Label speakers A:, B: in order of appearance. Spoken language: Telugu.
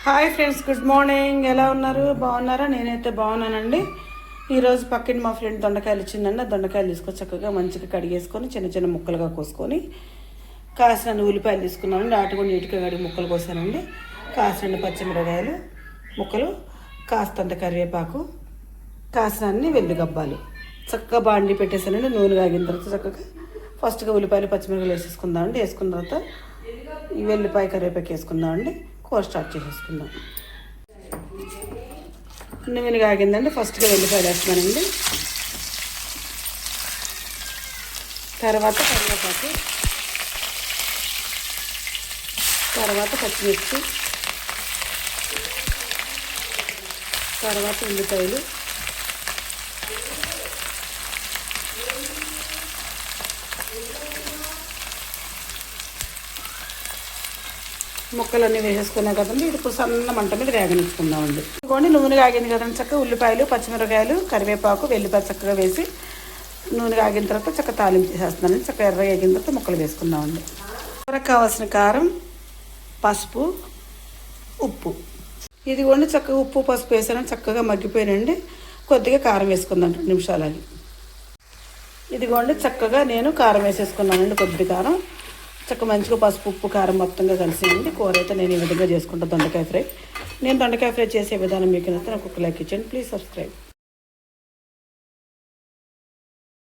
A: Hi friends, good morning. ఎలా ఉన్నారు? బాగున్నారా? నేనైతే బాగున్నానండి. ఈరోజు పక్కన మా ఫ్రెండ్ దొండకాయలు ఇచ్చిందండి. దొండకాయలు తీసుకొని చక్కగా మంచిగా కడిగేసుకొని చిన్న చిన్న ముక్కలుగా కోసుకొని కాసిన ఉల్లిపాయలు తీసుకున్నానండి. వాటి కూడా నీట్గా కడిగి ముక్కలు కోసానండి. కాసిన పచ్చిమిరకాయలు ముక్కలు, కాస్తంత కరివేపాకు, కాసిన అన్ని వెల్లిగబ్బాలు చక్కగా బాండి పెట్టేసానండి. నూనె కాగిన తర్వాత చక్కగా ఫస్ట్గా ఉల్లిపాయలు పచ్చిమిరకాయలు వేసేసుకుందామండి. వేసుకున్న తర్వాత ఈ వెల్లిపాయ కరివేపాకు వేసుకుందామండి. కూర స్టార్ట్ చేసేసుకుందాం. నూనె కాగిందండి. ఫస్ట్గా వెల్లిపాయలు వేస్తున్నానండి. తర్వాత కరివేపాకు, తర్వాత పచ్చిమిర్చి, తర్వాత ఉల్లిపాయలు, ముక్కలన్నీ వేసేసుకున్నాం కదండి. ఇప్పుడు సన్న మంట మీద వేగనిచ్చుకుందామండి. ఇదిగోండి నూనె కాగింది కదండి. చక్కగా ఉల్లిపాయలు, పచ్చిమిరకాయలు, కరివేపాకు, వెల్లిపాయ చక్కగా వేసి నూనె కాగిన తర్వాత చక్కగా తాలింపు చేసేస్తున్నానండి. చక్కగా ఎర్ర వేగిన తర్వాత ముక్కలు వేసుకుందామండి. కూరకు కావాల్సిన కారం, పసుపు, ఉప్పు. ఇదిగోండి చక్కగా ఉప్పు పసుపు వేసానని చక్కగా మగ్గిపోయానండి. కొద్దిగా కారం వేసుకుందాం 2 నిమిషాలు ఆగి. ఇదిగోండి చక్కగా నేను కారం వేసేసుకున్నానండి. కొద్ది కారం చక్కగా మంచిగా పసుపు ఉప్పు కారం మొత్తంగా కలిసిందండి. కూర అయితే నేను ఈ విధంగా చేసుకుంటాను. దొండకాయ ఫ్రై. నేను దొండకాయ ఫ్రై చేసే విధానం మీకు నచ్చితే నాకు ఒక లైక్ ఇచ్చేయండి. Please subscribe.